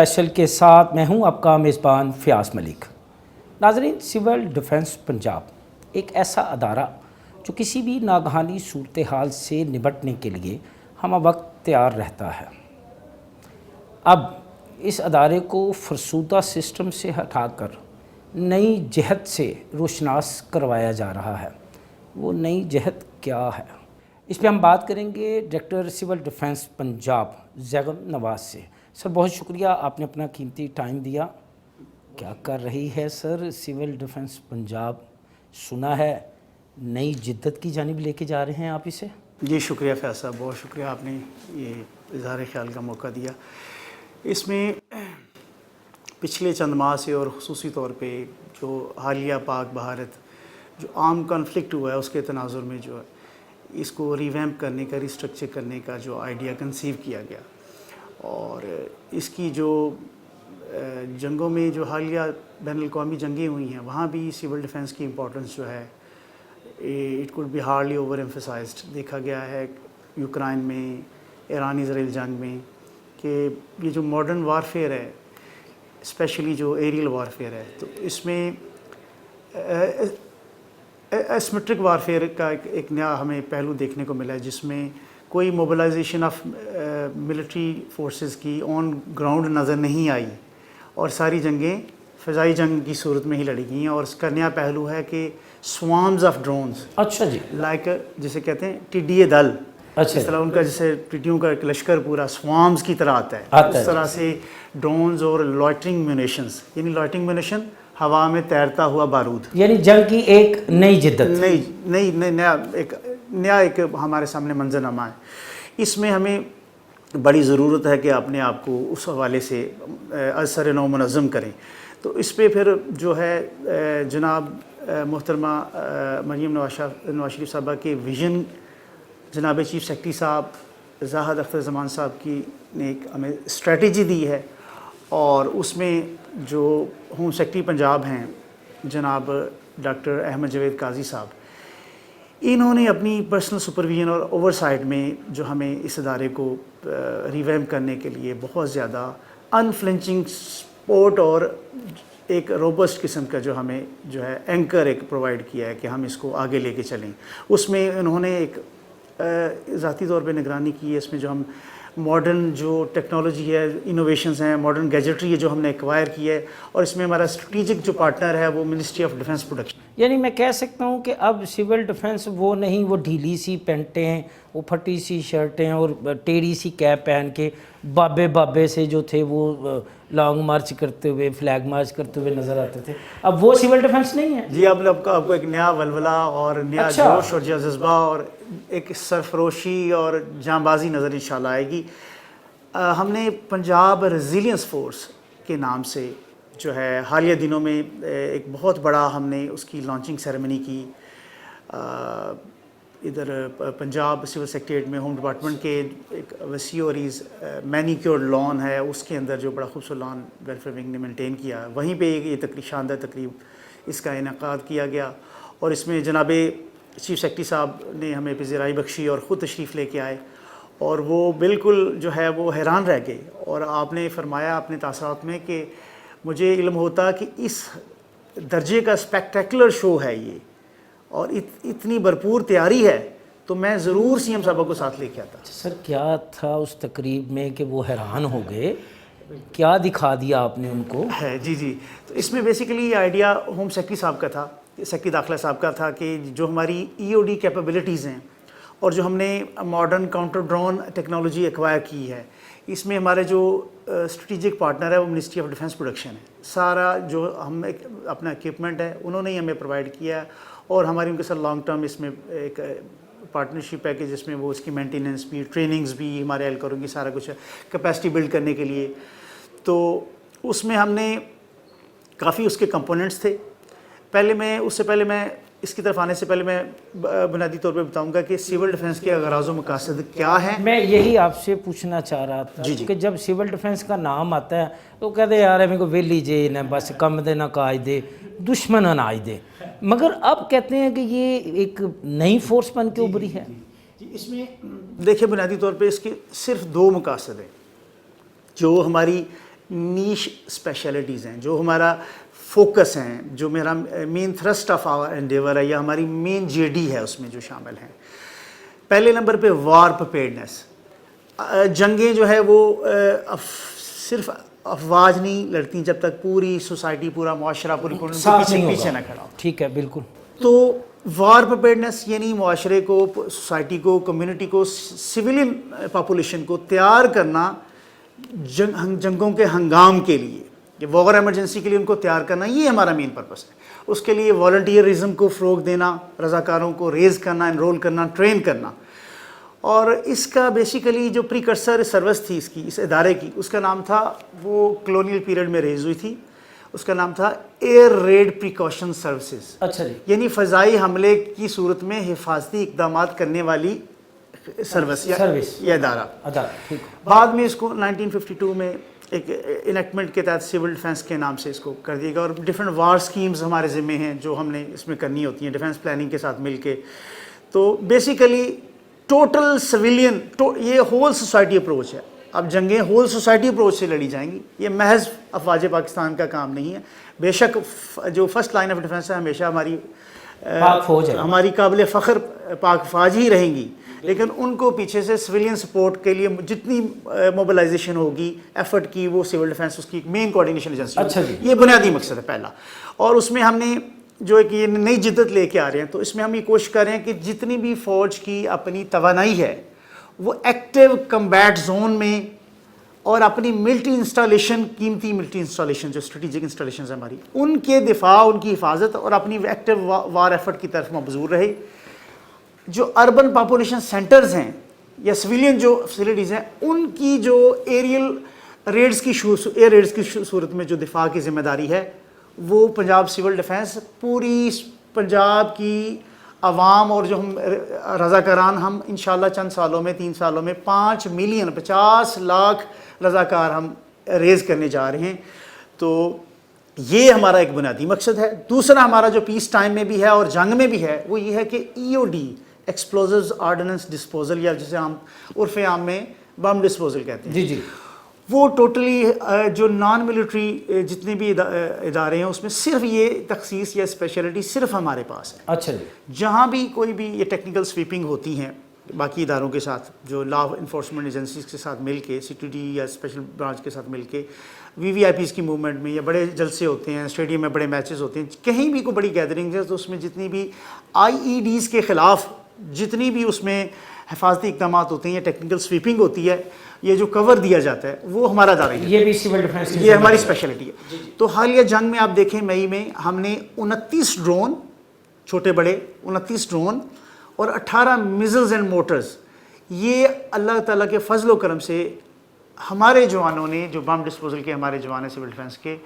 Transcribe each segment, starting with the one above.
Special کے ساتھ میں ہوں آپ کا میزبان فیاض ملک۔ ناظرین، سول ڈیفنس پنجاب ایک ایسا ادارہ جو کسی بھی ناگہانی صورتحال سے نمٹنے کے لیے ہمہ وقت تیار رہتا ہے۔ اب اس ادارے کو فرسودہ سسٹم سے ہٹا کر نئی جہت سے روشناس کروایا جا رہا ہے۔ وہ نئی جہت کیا ہے؟ اس پہ ہم بات کریں گے ڈائریکٹر سول ڈیفنس پنجاب زیغم نواز سے۔ سر، بہت شکریہ، آپ نے اپنا قیمتی ٹائم دیا۔ کیا کر رہی ہے سر سول ڈیفنس پنجاب؟ سنا ہے نئی جدت کی جانب لے کے جا رہے ہیں آپ اسے؟ جی شکریہ فیاض صاحب، بہت شکریہ، آپ نے یہ اظہار خیال کا موقع دیا۔ اس میں پچھلے چند ماہ سے اور خصوصی طور پہ جو حالیہ پاک بھارت جو عام کانفلکٹ ہوا ہے اس کے تناظر میں جو ہے اس کو ریویمپ کرنے کا، ریسٹرکچر کرنے کا جو آئیڈیا کنسیو کیا گیا، اور اس کی جو جنگوں میں جو حالیہ بین الاقوامی جنگیں ہوئی ہیں وہاں بھی سول ڈیفنس کی امپورٹنس جو ہے it could be hardly overemphasised. دیکھا گیا ہے یوکرائن میں، ایران اسرائیل جنگ میں، کہ یہ جو ماڈرن وارفیئر ہے، اسپیشلی جو ایریل وارفیئر ہے، تو اس میں ایسمیٹرک وارفیئر کا ایک نیا ہمیں پہلو دیکھنے کو ملا ہے، جس میں کوئی موبلائزیشن آف ملٹری فورسز کی آن گراؤنڈ نظر نہیں آئی، اور ساری جنگیں فضائی جنگ کی صورت میں ہی لڑی گئی ہیں۔ اور اس کا نیا پہلو ہے کہ سوارمز آف ڈرونز، اچھا جی، لائک جسے کہتے ہیں ٹڈیے دل، اچھا، اس طرح ان کا جیسے ٹڈیوں کا ایک لشکر پورا سوارمز کی طرح آتا ہے، اس طرح سے ڈرونز اور لائٹنگ میونیشنز، یعنی لائٹنگ میونیشن ہوا میں تیرتا ہوا بارود، یعنی جنگ کی ایک نئی جدت، نیا ایک ہمارے سامنے منظرنامہ ہے۔ اس میں ہمیں بڑی ضرورت ہے کہ اپنے آپ کو اس حوالے سے از سر نو منظم کریں۔ تو اس پہ پھر جو ہے جناب محترمہ مریم نواز شریف صاحبہ کے ویژن، جناب چیف سیکرٹری صاحب زاہد اختر زمان صاحب کی نے ایک ہمیں اسٹریٹجی دی ہے، اور اس میں جو ہوم سیکرٹری پنجاب ہیں جناب ڈاکٹر احمد جاوید قاضی صاحب، انہوں نے اپنی پرسنل سپرویژن اور اوور سائٹ میں جو ہمیں اس ادارے کو ریویمپ کرنے کے لیے بہت زیادہ انفلنچنگ سپورٹ اور ایک روبسٹ قسم کا جو ہمیں جو ہے اینکر ایک پرووائڈ کیا ہے کہ ہم اس کو آگے لے کے چلیں۔ اس میں انہوں نے ایک ذاتی طور پہ نگرانی کی ہے، اس میں جو ہم ماڈرن جو ٹیکنالوجی ہے، انوویشنز ہیں، ماڈرن گیجٹری ہے جو ہم نے ایکوائر کی ہے، اور اس میں ہمارا اسٹریٹجک جو پارٹنر ہے وہ منسٹری آف ڈیفنس پروڈکشن۔ یعنی میں کہہ سکتا ہوں کہ اب سول ڈیفنس وہ نہیں، وہ ڈھیلی سی پینٹیں، وہ پھٹی سی شرٹیں اور ٹیڑھی سی کیپ پہن کے بابے سے جو تھے وہ لانگ مارچ کرتے ہوئے، فلیگ مارچ کرتے ہوئے نظر آتے تھے۔ اب وہ سول ڈیفنس نہیں ہے جی، اب آپ کو ایک نیا ولولہ اور نیا جوش اور جذبہ اور ایک سرفروشی اور جاں بازی نظر انشاءاللہ آئے گی۔ ہم نے پنجاب ریزیلینس فورس کے نام سے جو ہے حالیہ دنوں میں ایک بہت بڑا ہم نے اس کی لانچنگ سیریمنی کی ادھر پنجاب سول سیکریٹریٹ میں، ہوم ڈپارٹمنٹ کے ایک وسیع اور مینیکیورڈ لان ہے، اس کے اندر جو بڑا خوبصورت لان ویلفیئر ونگ نے مینٹین کیا، وہیں پہ یہ شاندار تقریب اس کا انعقاد کیا گیا، اور اس میں جناب چیف سیکرٹری صاحب نے ہمیں پذیرائی بخشی اور خود تشریف لے کے آئے، اور وہ بالکل جو ہے وہ حیران رہ گئے۔ اور آپ نے فرمایا اپنے تاثرات میں کہ مجھے علم ہوتا کہ اس درجے کا اسپیکٹیکولر شو ہے یہ، اور اتنی بھرپور تیاری ہے، تو میں ضرور سی ایم صاحبہ کو ساتھ لے کے آتا۔ سر، کیا تھا اس تقریب میں کہ وہ حیران ہو گئے؟ کیا دکھا دیا آپ نے ان کو؟ ہے جی، تو اس میں بیسیکلی یہ آئیڈیا ہوم سیکرٹری صاحب کا تھا، سیکرٹری داخلہ صاحب کا تھا، کہ جو ہماری ای او ڈی کیپیبلٹیز ہیں اور جو ہم نے modern counter drone technology acquire کی ہے، اس میں ہمارے جو اسٹریٹجک پارٹنر ہے وہ منسٹری آف ڈیفنس پروڈکشن ہے۔ سارا جو ہم اپنا اکوپمنٹ ہے انہوں نے ہی ہمیں پرووائڈ کیا ہے، اور ہماری ان کے ساتھ لانگ ٹرم اس میں ایک پارٹنرشپ ہے کہ جس میں وہ اس کی مینٹیننس بھی، ٹریننگز بھی ہمارے اہلکاروں کی، سارا کچھ کیپیسٹی بلڈ کرنے کے لیے۔ تو اس میں ہم نے کافی اس کے کمپوننٹس تھے۔ اس سے پہلے میں اس کی طرف آنے سے پہلے میں بنیادی طور پہ بتاؤں گا کہ سول ڈیفنس کے اغراض و مقاصد کیا ہیں۔ میں یہی آپ سے پوچھنا چاہ رہا تھا کہ جب سول ڈیفنس کا نام آتا ہے تو کہتے ہیں یار ہمیں کو ویلی جے نہ بس کم دے نہ کاج دے، دشمن اناج دے، مگر اب کہتے ہیں کہ یہ ایک نئی فورس بن کے ابھری ہے۔ اس میں دیکھیں بنیادی طور پہ اس کے صرف دو مقاصد ہیں جو ہماری نیش اسپیشلٹیز ہیں، جو ہمارا فوکس ہیں، جو میرا main thrust of our endeavour ہے یا ہماری مین جے ڈی ہے، اس میں جو شامل ہیں۔ پہلے نمبر پہ وار پریپیئرڈنس، جنگیں جو ہے وہ صرف افواج نہیں لڑتی جب تک پوری سوسائٹی، پورا معاشرہ، پوری پیچھے نہ کھڑا ہو۔ ٹھیک ہے، بالکل۔ تو وار پریپیئرڈنس یعنی معاشرے کو، سوسائٹی کو، کمیونٹی کو، سویلین پاپولیشن کو تیار کرنا جنگوں کے ہنگام کے لیے، یہ وار ایمرجنسی کے لیے ان کو تیار کرنا، یہ ہمارا مین پرپس ہے۔ اس کے لیے والنٹیئرزم کو فروغ دینا، رضاکاروں کو ریز کرنا، انرول کرنا، ٹرین کرنا۔ اور اس کا بیسیکلی جو پریکرسر سروس تھی اس ادارے کی، اس کا نام تھا، وہ کلونیل پیریڈ میں ریز ہوئی تھی، اس کا نام تھا ایئر ریڈ پریکاشن سروسز۔ اچھا جی۔ یعنی فضائی حملے کی صورت میں حفاظتی اقدامات کرنے والی سروس یا ادارہ۔ بعد میں اس کو 1952 میں ایک انیکٹمنٹ کے تحت سول ڈیفنس کے نام سے اس کو کر دیا گیا، اور ڈفرینٹ وار سکیمز ہمارے ذمے ہیں جو ہم نے اس میں کرنی ہوتی ہیں ڈیفنس پلاننگ کے ساتھ مل کے۔ تو بیسیکلی ٹوٹل سویلین، یہ ہول سوسائٹی اپروچ ہے۔ اب جنگیں ہول سوسائٹی اپروچ سے لڑی جائیں گی، یہ محض افواج پاکستان کا کام نہیں ہے۔ بے شک جو فرسٹ لائن آف ڈیفنس ہے ہمیشہ ہماری پاک فوج ہے، ہماری قابل فخر پاک فوج ہی رہیں گی، لیکن ان کو پیچھے سے سویلین سپورٹ کے لیے جتنی موبلائزیشن ہوگی، ایفرٹ کی، وہ سول ڈیفنس اس کی ایک مین کوارڈینیشن ایجنسی ہے۔ یہ بنیادی مقصد ہے پہلا۔ اور اس میں ہم نے جو ایک یہ نئی جدت لے کے آ رہے ہیں، تو اس میں ہم یہ کوشش کر رہے ہیں کہ جتنی بھی فوج کی اپنی توانائی ہے وہ ایکٹیو کمبیٹ زون میں اور اپنی ملٹری انسٹالیشن، قیمتی ملٹری انسٹالیشن جو اسٹریٹجک انسٹالیشنز ہیں ہماری، ان کے دفاع، ان کی حفاظت اور اپنی ایکٹیو وار ایفرٹ کی طرف مبذول رہے۔ جو اربن پاپولیشن سینٹرز ہیں یا سویلین جو فیسلٹیز ہیں، ان کی جو ایئر ریڈز کی صورت میں جو دفاع کی ذمہ داری ہے، وہ پنجاب سول ڈیفنس پوری پنجاب کی عوام اور جو ہم رضاکاران، ہم انشاءاللہ چند سالوں میں، 3 سالوں میں 5 ملین 50 لاکھ رضاکار ہم ریز کرنے جا رہے ہیں۔ تو یہ ہمارا ایک بنیادی مقصد ہے۔ دوسرا ہمارا جو پیس ٹائم میں بھی ہے اور جنگ میں بھی ہے، وہ یہ ہے کہ EOD، ایکسپلوزیوز آرڈیننس ڈسپوزل، یا جسے ہم عرف عام میں بم ڈسپوزل کہتے ہیں، جی جی، وہ ٹوٹلی جو نان ملٹری جتنے بھی ادارے ہیں، اس میں صرف یہ تخصیص یا اسپیشلٹی صرف ہمارے پاس ہے۔ اچھا جی۔ جہاں بھی کوئی بھی یہ ٹیکنیکل سویپنگ ہوتی ہیں باقی اداروں کے ساتھ، جو لا انفورسمنٹ ایجنسیز کے ساتھ مل کے، CTD یا اسپیشل برانچ کے ساتھ مل کے، VVIPs کی موومنٹ میں، یا بڑے جلسے ہوتے ہیں، اسٹیڈیم میں بڑے میچز ہوتے ہیں، کہیں بھی کوئی بڑی گیدرنگز ہے، تو اس میں جتنی بھی IEDs کے خلاف جتنی بھی اس میں حفاظتی اقدامات ہوتے ہیں یا ٹیکنیکل سویپنگ ہوتی ہے، یہ جو کور دیا جاتا ہے، وہ ہمارا دائرہ ہے، یہ بھی سول ڈیفنس، یہ ہماری اسپیشلٹی ہے۔ تو حالیہ جنگ میں آپ دیکھیں، مئی میں ہم نے 29 ڈرون، چھوٹے بڑے 29 ڈرون اور 18 میزلز اینڈ موٹرز، یہ اللہ تعالیٰ کے فضل و کرم سے ہمارے جوانوں نے، جو بم ڈسپوزل کے ہمارے جوان ہیں سول ڈیفنس کے،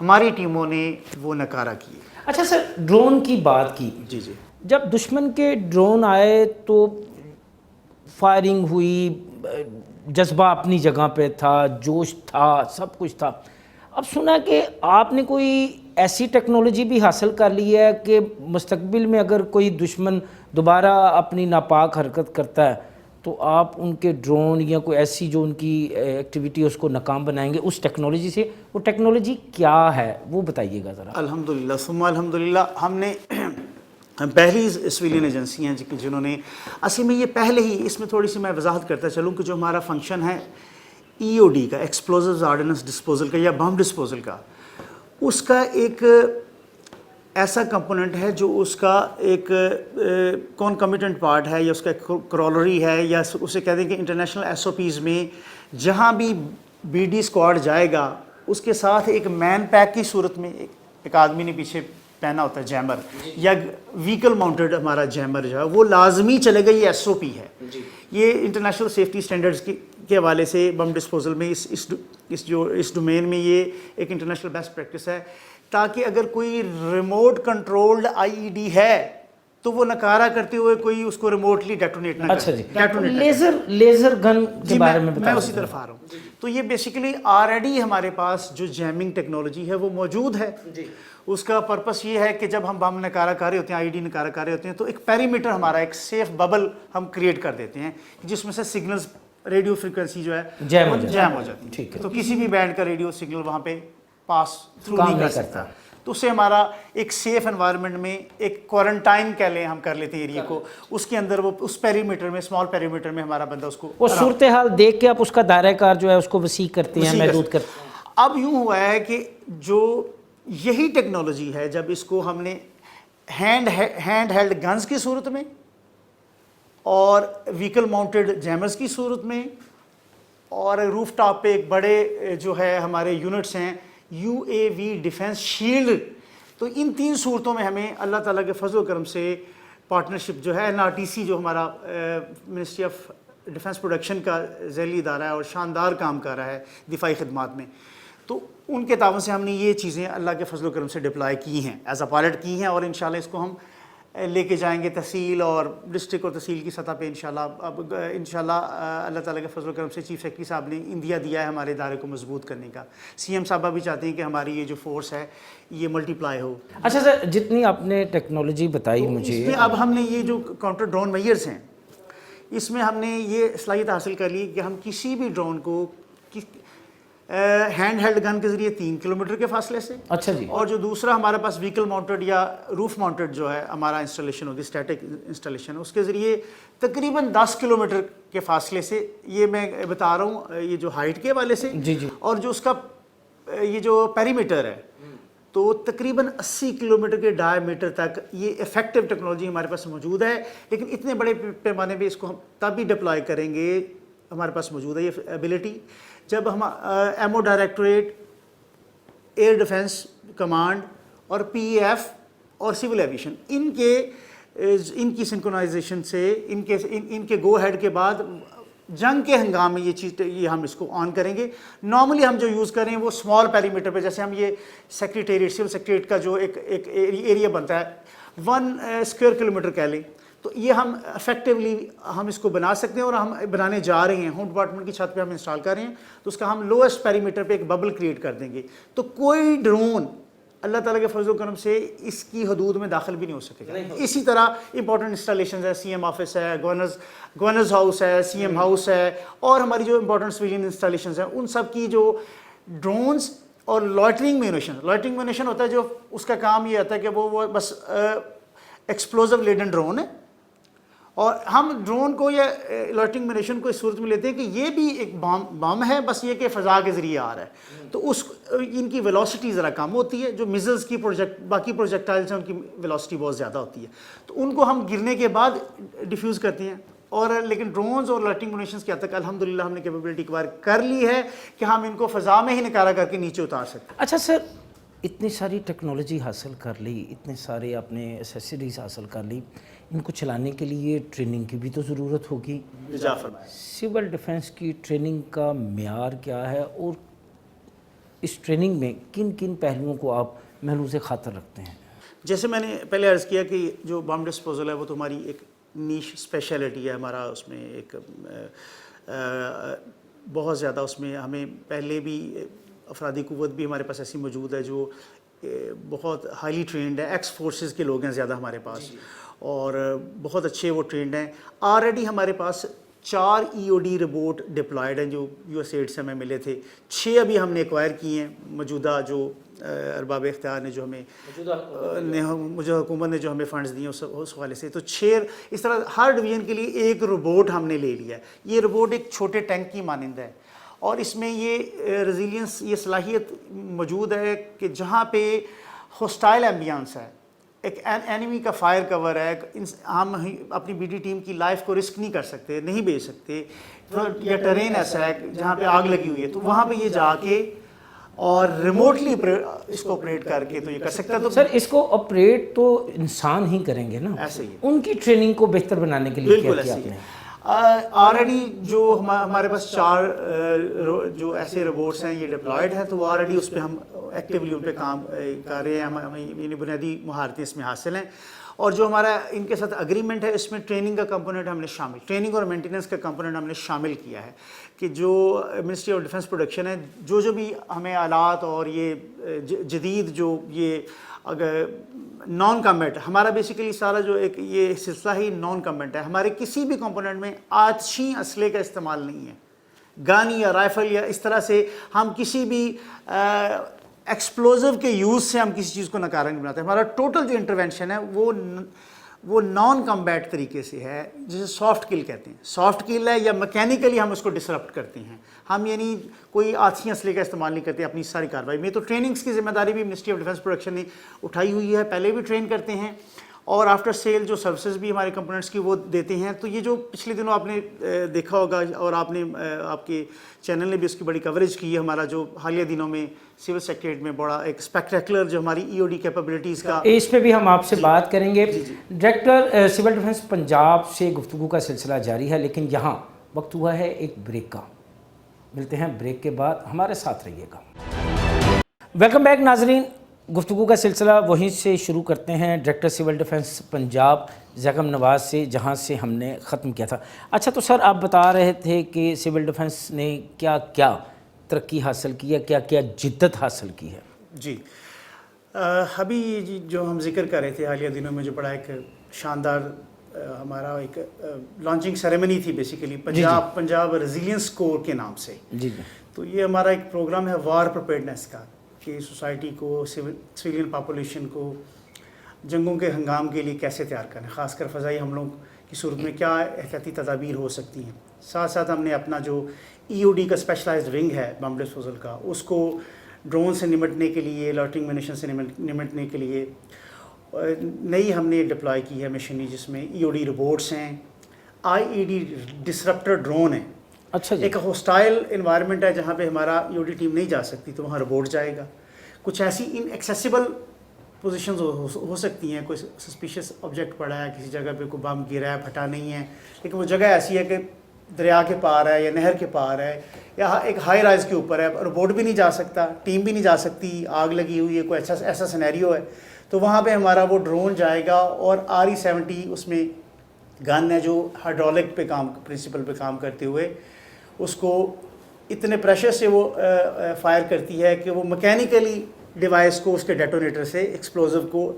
ہماری ٹیموں نے وہ نکارہ کیے۔ اچھا سر، ڈرون کی بات کی، جی جی، جب دشمن کے ڈرون آئے تو فائرنگ ہوئی، جذبہ اپنی جگہ پہ تھا، جوش تھا، سب کچھ تھا۔ اب سنا کہ آپ نے کوئی ایسی ٹیکنالوجی بھی حاصل کر لی ہے کہ مستقبل میں اگر کوئی دشمن دوبارہ اپنی ناپاک حرکت کرتا ہے تو آپ ان کے ڈرون یا کوئی ایسی جو ان کی ایکٹیویٹی اس کو ناکام بنائیں گے اس ٹیکنالوجی سے۔ وہ ٹیکنالوجی کیا ہے وہ بتائیے گا ذرا۔ الحمدللہ ثم الحمدللہ، ہم نے پہلی سویلین ایجنسی ہیں جنہوں نے، اصل میں یہ پہلے ہی، اس میں تھوڑی سی میں وضاحت کرتا چلوں کہ جو ہمارا فنکشن ہے EOD کا، ایکسپلوزیوز آرڈیننس ڈسپوزل کا یا بم ڈسپوزل کا، اس کا ایک ایسا کمپوننٹ ہے جو اس کا ایک کانکمیٹنٹ پارٹ ہے، یا اس کا ایک کرولری ہے، یا اسے کہہ دیں کہ انٹرنیشنل SOPs میں جہاں بھی BD اسکواڈ جائے گا، اس کے ساتھ ایک مین پیک کی صورت میں ایک آدمی نے پیچھے پہنا ہوتا ہے جیمر، یا ویکل ماؤنٹڈ ہمارا جیمر جو ہے وہ لازمی چلے گا، یہ SOP ہے۔ یہ انٹرنیشنل سیفٹی سٹینڈرڈز کے حوالے سے بم ڈسپوزل میں اس ڈومین میں یہ ایک انٹرنیشنل بیسٹ پریکٹس ہے، تاکہ اگر کوئی ریموٹ کنٹرولڈ IED ہے تو وہ نکارہ کرتے ہوئے کوئی اس کو ریموٹلی ڈیٹونیٹ نہ کرے۔ اچھا جی، لیزر گن کے بارے میں میں اسی طرف آ رہا ہوں۔ تو یہ بیسیکلی آلریڈی ہمارے پاس جو جیمنگ ٹیکنالوجی ہے وہ موجود ہے۔ اس کا پرپس یہ ہے کہ جب ہم بم نکارہ کر رہے ہوتے ہیں، IED نکارہ کر رہے ہوتے ہیں، تو ایک پیریمیٹر ہمارا، ایک سیف ببل ہم کریٹ کر دیتے ہیں جس میں سے سگنلز ریڈیو فریکوینسی جو ہے جیم ہو جیم ہو جاتی ٹھیک ہے، ہے، تو کسی بھی بینڈ کا ریڈیو سگنل وہاں پہ پاس تھرو کام نہیں کر نہیں سکتا، کرتا۔ تو اس سے ہمارا ایک سیف انوائرمنٹ میں ایک کوارنٹائن کہہ لیں ہم کر لیتے ہیں ایریا کو، اس کے اندر وہ اس پیریمیٹر میں اسمال پیریمیٹر میں ہمارا بندہ اس کو وہ صورتحال دیکھ کے آپ اس کا دائرہ کار جو ہے اس کو وسیع کرتے ہیں، وسیع کر محدود سکتے کرتے ہیں۔ اب یوں ہوا ہے کہ جو یہی ٹیکنالوجی ہے جب اس کو ہم نے ہینڈ ہیلڈ گنز کی صورت میں اور ویکل ماؤنٹڈ جیمرز کی صورت میں اور روف ٹاپ پہ ایک بڑے جو ہے ہمارے یونٹس ہیں U A V defence shield, تو ان تین صورتوں میں ہمیں اللہ تعالیٰ کے فضل و کرم سے پارٹنرشپ جو ہے NRTC جو ہمارا منسٹری آف ڈیفنس پروڈکشن کا ذیلی ادارہ ہے اور شاندار کام کر رہا ہے دفاعی خدمات میں، تو ان کے تعاون سے ہم نے یہ چیزیں اللہ کے فضل و کرم سے ڈپلائی کی ہیں، ایز اے پائلٹ کی ہیں، اور انشاءاللہ اس کو ہم لے کے جائیں گے تحصیل اور ڈسٹرکٹ اور تحصیل کی سطح پہ انشاءاللہ۔ اب انشاءاللہ اللہ تعالیٰ کے فضل و کرم سے چیف سیکرٹری صاحب نے اندیا دیا ہے ہمارے ادارے کو مضبوط کرنے کا، CM صاحبہ بھی چاہتے ہیں کہ ہماری یہ جو فورس ہے یہ ملٹی پلائی ہو۔ اچھا سر، جتنی آپ نے ٹیکنالوجی بتائی مجھے، اس میں اب ہم نے یہ جو کاؤنٹر ڈرون میئرز ہیں اس میں ہم نے یہ صلاحیت حاصل کر لی کہ ہم کسی بھی ڈرون کو ہینڈ ہیلڈ گن کے ذریعے 3 کلومیٹر کے فاصلے سے، اچھا جی، اور جو دوسرا ہمارے پاس ویکل ماؤنٹڈ یا روف ماؤنٹڈ جو ہے ہمارا انسٹالیشن ہوگی، اسٹیٹک انسٹالیشن، اس کے ذریعے تقریباً 10 کلومیٹر کے فاصلے سے، یہ میں بتا رہا ہوں یہ جو ہائٹ کے حوالے سے، جی جی، اور جو اس کا یہ جو پیریمیٹر ہے تو تقریباً 80 کلومیٹر کے ڈائی میٹر تک یہ افیکٹو ٹیکنالوجی ہمارے پاس موجود ہے، لیکن اتنے بڑے پیمانے پہ اس کو ہم تب بھی ڈپلائی کریں گے، ہمارے پاس موجود ہے یہ ایبلٹی، جب ہم imo directorate, air defence command اور PAF اور سول ایویشن ان کی سنکرونائزیشن سے، ان کے گو ہیڈ کے بعد جنگ کے ہنگام میں یہ ہم اس کو آن کریں گے۔ نارملی ہم جو یوز کریں وہ اسمال پیریمیٹر پہ، جیسے ہم یہ سیکریٹریٹ، سول سیکریٹریٹ کا جو ایک ایریا بنتا ہے 1 اسکوائر کلومیٹر کہہ لیں، تو یہ ہم افیکٹولی ہم اس کو بنا سکتے ہیں، اور ہم بنانے جا رہے ہیں، ہوم ڈپارٹمنٹ کی چھت پہ ہم انسٹال کر رہے ہیں، تو اس کا ہم لوئسٹ پیریمیٹر پہ ایک ببل کریٹ کر دیں گے، تو کوئی ڈرون اللہ تعالیٰ کے فضل و کرم سے اس کی حدود میں داخل بھی نہیں ہو سکے گا۔ اسی طرح امپورٹنٹ انسٹالیشنز ہے، CM آفس ہے، گورنرز ہاؤس ہے، CM ہاؤس ہے، اور ہماری جو امپورٹنٹ سویلین انسٹالیشنز ہیں ان سب کی جو ڈرونز اور لائٹننگ میونیشن ہوتا ہے، جو اس کا کام یہ ہوتا ہے کہ وہ بس ایکسپلوزو لیڈن ڈرون ہے، اور ہم ڈرون کو یا لائٹنگ میونیشن کو اس صورت میں لیتے ہیں کہ یہ بھی ایک بم ہے، بس یہ کہ فضا کے ذریعے آ رہا ہے، تو ان کی ویلوسٹی ذرا کم ہوتی ہے، جو میزلز کی باقی پروجیکٹائلز ہیں ان کی ویلوسٹی بہت زیادہ ہوتی ہے، تو ان کو ہم گرنے کے بعد ڈیفیوز کرتے ہیں، اور لیکن ڈرونز اور لائٹنگ میونیشنز کی حد تک الحمدللہ ہم نے کیپیبلٹی ایکوائر کر لی ہے کہ ہم ان کو فضا میں ہی نکالا کر کے نیچے اتار سکتے ہیں۔ اچھا سر، اتنی ساری ٹیکنالوجی حاصل کر لی، اتنے سارے آپ نے ایسیسریز حاصل کر لی، ان کو چلانے کے لیے ٹریننگ کی بھی تو ضرورت ہوگی۔ جا فرمائیں۔ سول ڈیفنس کی ٹریننگ کا معیار کیا ہے، اور اس ٹریننگ میں کن کن پہلوؤں کو آپ محروز خاطر رکھتے ہیں؟ جیسے میں نے پہلے عرض کیا کہ جو بم ڈسپوزل ہے وہ تو ہماری ایک نیش اسپیشلٹی ہے، ہمارا اس میں ایک بہت زیادہ اس میں ہمیں پہلے بھی افرادی قوت بھی ہمارے پاس ایسی موجود ہے جو بہت ہائیلی ٹرینڈ ہے، ایکس فورسز کے لوگ ہیں زیادہ ہمارے پاس، اور بہت اچھے وہ ٹرینڈ ہیں۔ آلریڈی ہمارے پاس 4 EOD روبوٹ ڈپلائڈ ہیں جو USAID سے ہمیں ملے تھے، 6 ابھی ہم نے ایکوائر کیے ہیں، موجودہ جو ارباب اختیار نے جو ہمیں موجودہ حکومت نے جو ہمیں فنڈز دیے اس حوالے سے، تو 6 اس طرح ہر ڈویژن کے لیے ایک روبوٹ ہم نے لے لیا ہے۔ یہ روبوٹ ایک چھوٹے ٹینک کی مانند ہے، اور اس میں یہ ریزیلینس، یہ صلاحیت موجود ہے کہ جہاں پہ ہوسٹائل ایمبینس ہے، ایک اینیمی کا فائر کور ہے، ہم اپنی BD ٹیم کی لائف کو رسک نہیں کر سکتے، نہیں بھیج سکتے، یا ٹرین ایسا ہے جہاں پہ آگ لگی ہوئی ہے، تو وہاں پہ یہ جا کے اور ریموٹلی اس کو آپریٹ کر کے تو یہ کر سکتا ہے۔ تو سر اس کو آپریٹ تو انسان ہی کریں گے نا، ایسے ہی ان کی ٹریننگ کو بہتر بنانے کے لیے کیا کیا آپ نے؟ آلریڈی جو ہمارے پاس 4 جو ایسے روبوٹس ہیں یہ ڈپلائڈ ہیں، تو وہ آلریڈی اس پہ ہم ایکٹیولی ان پہ کام کر رہے ہیں، ہمیں بنیادی مہارتیں اس میں حاصل ہیں، اور جو ہمارا ان کے ساتھ اگریمنٹ ہے اس میں ٹریننگ کا کمپوننٹ ہم نے شامل، ٹریننگ اور مینٹیننس کا کمپوننٹ ہم نے شامل کیا ہے کہ جو منسٹری آف ڈیفنس پروڈکشن ہے جو بھی ہمیں آلات اور یہ جدید جو یہ اگر نان کمبیٹ ہمارا بیسیکلی سارا جو ایک یہ سلسلہ ہی نان کمبیٹ ہے، ہمارے کسی بھی کمپوننٹ میں آتشی اسلحے کا استعمال نہیں ہے، گن یا رائفل یا اس طرح سے ہم کسی بھی ایکسپلوزو کے یوز سے ہم کسی چیز کو ناکارہ نہیں بناتے. ہمارا ٹوٹل جو انٹروینشن ہے وہ نان کمبیٹ طریقے سے ہے، جسے سافٹ کل کہتے ہیں. سافٹ کل ہے یا میکینیکلی ہم اس کو ڈسرپٹ کرتے ہیں، ہم یعنی کوئی آتشی اسلحے کا استعمال نہیں کرتے اپنی ساری کارروائی میں. تو ٹریننگز کی ذمہ داری بھی منسٹری آف ڈیفنس پروڈکشن نے اٹھائی ہوئی ہے، پہلے بھی ٹرین کرتے ہیں اور آفٹر سیل جو سروسز بھی ہمارے کمپوننٹس کی وہ دیتے ہیں. تو یہ جو پچھلے دنوں آپ نے دیکھا ہوگا اور آپ نے آپ کے چینل نے بھی اس کی بڑی کوریج کی ہے، ہمارا جو حالیہ دنوں میں سول سیکریٹریٹ میں بڑا ایک اسپیکٹیکولر جو ہماری ای او ڈی کیپیبلٹیز کا، اس پہ بھی ہم آپ سے بات کریں گے. ڈائریکٹر سول ڈیفنس پنجاب سے گفتگو کا سلسلہ جاری ہے، لیکن یہاں وقت ہوا ہے ایک بریک کا. ملتے ہیں بریک کے بعد، ہمارے ساتھ رہیے گا. ویلکم بیک ناظرین، گفتگو کا سلسلہ وہیں سے شروع کرتے ہیں ڈائریکٹر سول ڈیفنس پنجاب زیغم نواز سے جہاں سے ہم نے ختم کیا تھا. اچھا تو سر آپ بتا رہے تھے کہ سول ڈیفنس نے کیا کیا ترقی حاصل کی ہے، کیا کیا جدت حاصل کی ہے. جی ابھی یہ جو ہم ذکر کر رہے تھے حالیہ دنوں میں جو بڑا ایک شاندار ہمارا ایک لانچنگ سیریمنی تھی بیسیکلی پنجاب ریزیلینس کور کے نام سے. جی جی. تو یہ ہمارا ایک پروگرام ہے وار پریپیئرڈنیس کا، کہ سوسائٹی کو سویلین پاپولیشن کو جنگوں کے ہنگام کے لیے کیسے تیار کریں، خاص کر فضائی حملوں کی صورت میں کیا احتیاطی تدابیر ہو سکتی ہیں. ساتھ ساتھ ہم نے اپنا جو ای او ڈی کا اسپیشلائزڈ ونگ ہے بم ڈسپوزل کا، اس کو ڈرون سے نمٹنے کے لیے، لاٹرنگ منیشن سے نمٹنے کے لیے نئی ہم نے ڈپلائی کی ہے مشینری، جس میں ای او ڈی روبوٹس ہیں، آئی ای ڈی ڈسرپٹر ڈرون ہیں. اچھا جی. ایک ہوسٹائل انوائرمنٹ ہے جہاں پہ ہمارا ای او ڈی ٹیم نہیں جا سکتی تو وہاں روبوٹ جائے گا. کچھ ایسی ان ایکسیسیبل پوزیشنز ہو سکتی ہیں، کوئی سسپیشیس آبجیکٹ پڑا ہے کسی جگہ پہ، کوئی بم گرا ہے پھٹا نہیں ہے، لیکن وہ جگہ ایسی ہے کہ دریا کے پار ہے یا نہر کے پار ہے یا ایک ہائی رائز کے اوپر ہے، روبوٹ بھی نہیں جا سکتا، ٹیم بھی نہیں جا سکتی، آگ لگی ہوئی ہے، کوئی ایسا سینیریو ہے. تو وہاں پہ ہمارا وہ ڈرون جائے گا اور RE-70 اس میں گن ہے جو ہائیڈرولک پہ پرنسپل پہ کام کرتے ہوئے اس کو اتنے پریشر سے وہ فائر کرتی ہے کہ وہ میکینیکلی ڈیوائس کو اس کے ڈیٹونیٹر سے ایکسپلوزو کو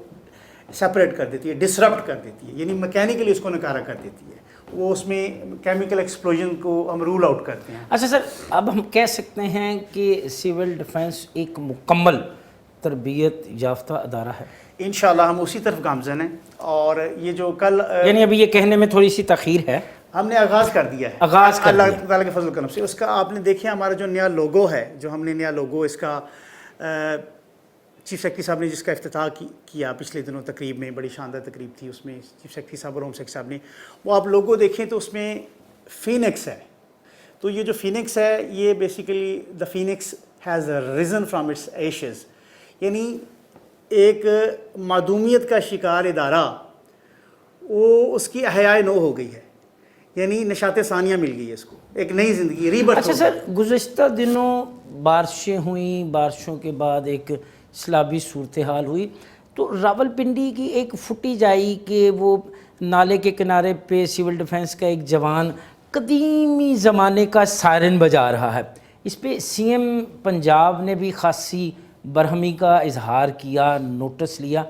سپریٹ کر دیتی ہے، ڈسرپٹ کر دیتی ہے، یعنی میکینیکلی اس کو نکارہ کر دیتی ہے. وہ اس میں کیمیکل ایکسپلوژن کو ہم رول آؤٹ کرتے ہیں. اچھا سر، اب ہم کہہ سکتے ہیں کہ سول ڈیفنس ایک مکمل تربیت یافتہ ادارہ ہے. انشاءاللہ ہم اسی طرف گامزن ہیں، اور یہ جو کل یعنی ابھی یہ کہنے میں تھوڑی سی تاخیر ہے، ہم نے آغاز کر دیا ہے اللہ تعالیٰ کے فضل و کرم سے. اس کا آپ نے دیکھیں ہمارا جو نیا لوگو ہے، جو ہم نے نیا لوگو اس کا چیف سیکرٹری صاحب نے جس کا افتتاح کیا پچھلے دنوں تقریب میں، بڑی شاندار تقریب تھی، اس میں چیف سیکرٹری صاحب اور ہوم سیکرٹری صاحب نے، وہ آپ لوگو دیکھیں تو اس میں فینکس ہے. تو یہ جو فینکس ہے یہ basically the Phoenix has reason from its Ashes, یعنی ایک معدومیت کا شکار ادارہ وہ اس کی احیاء نو ہو گئی ہے، یعنی نشاط ثانیہ مل گئی ہے اس کو، ایک نئی زندگی ریبرتھ. اچھا سر، گزشتہ دنوں بارشیں ہوئیں، بارشوں کے بعد ایک سیلابی صورتحال ہوئی، تو راولپنڈی کی ایک فوٹیج آئی کہ وہ نالے کے کنارے پہ سول ڈیفنس کا ایک جوان قدیمی زمانے کا سائرن بجا رہا ہے. اس پہ CM پنجاب نے بھی خاصی برہمی کا اظہار کیا، نوٹس لیا.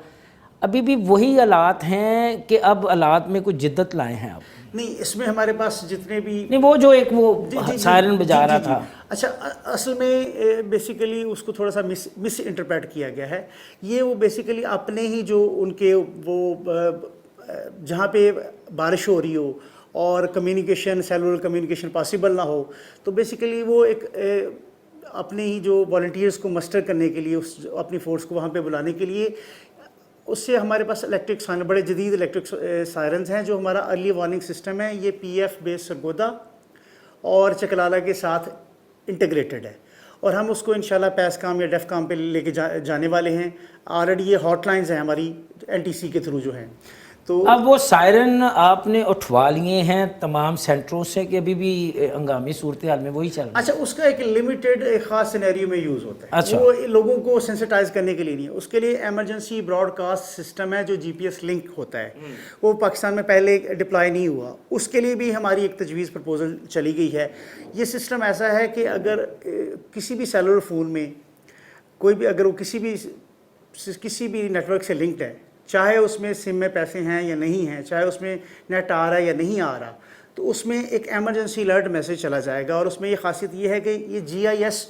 ابھی بھی وہی حالات ہیں کہ اب حالات میں کچھ جدت لائے ہیں آپ؟ نہیں، اس میں ہمارے پاس جتنے بھی نہیں، وہ جو ایک وہ سائرن بجا رہا تھا. اچھا، اصل میں بیسیکلی اس کو تھوڑا سا مس انٹرپریٹ کیا گیا ہے. یہ وہ بیسیکلی اپنے ہی جو ان کے وہ جہاں پہ بارش ہو رہی ہو اور کمیونیکیشن، سیلولر کمیونیکیشن پاسبل نہ ہو، تو بیسیکلی وہ ایک اپنے ہی جو والنٹیئرس کو مسٹر کرنے کے لیے، اس اپنی فورس کو وہاں پہ بلانے کے لیے، اس سے ہمارے پاس الیکٹرک سائرن، بڑے جدید الیکٹرک سائرنز ہیں جو ہمارا ارلی وارننگ سسٹم ہے. یہ PF بیس سرگودا اور چکلالہ کے ساتھ انٹیگریٹڈ ہے، اور ہم اس کو انشاءاللہ پیس کام یا ڈیف کام پہ لے کے جانے والے ہیں. آلریڈی یہ ہاٹ لائنز ہیں ہماری LTC کے تھرو جو ہیں. تو اب وہ سائرن آپ نے اٹھوا لیے ہیں تمام سینٹروں سے کہ ابھی بھی ہنگامی صورتحال میں وہی چل رہا ہے؟ اچھا، اس کا ایک لمیٹڈ ایک خاص سینیریو میں یوز ہوتا ہے. اچھا. وہ لوگوں کو سینسٹائز کرنے کے لیے نہیں ہے. اس کے لیے ایمرجنسی براڈ کاسٹ سسٹم ہے جو جی پی ایس لنک ہوتا ہے. وہ پاکستان میں پہلے ڈپلائی نہیں ہوا. اس کے لیے بھی ہماری ایک تجویز پرپوزل چلی گئی ہے. یہ سسٹم ایسا ہے کہ اگر کسی بھی سیلولر فون میں کوئی بھی اگر وہ کسی بھی نیٹ ورک سے لنکڈ ہے، چاہے اس میں سم میں پیسے ہیں یا نہیں ہیں، چاہے اس میں نیٹ آ رہا ہے یا نہیں آ رہا، تو اس میں ایک ایمرجنسی الرٹ میسج چلا جائے گا. اور اس میں یہ خاصیت یہ ہے کہ یہ جی آئی ایس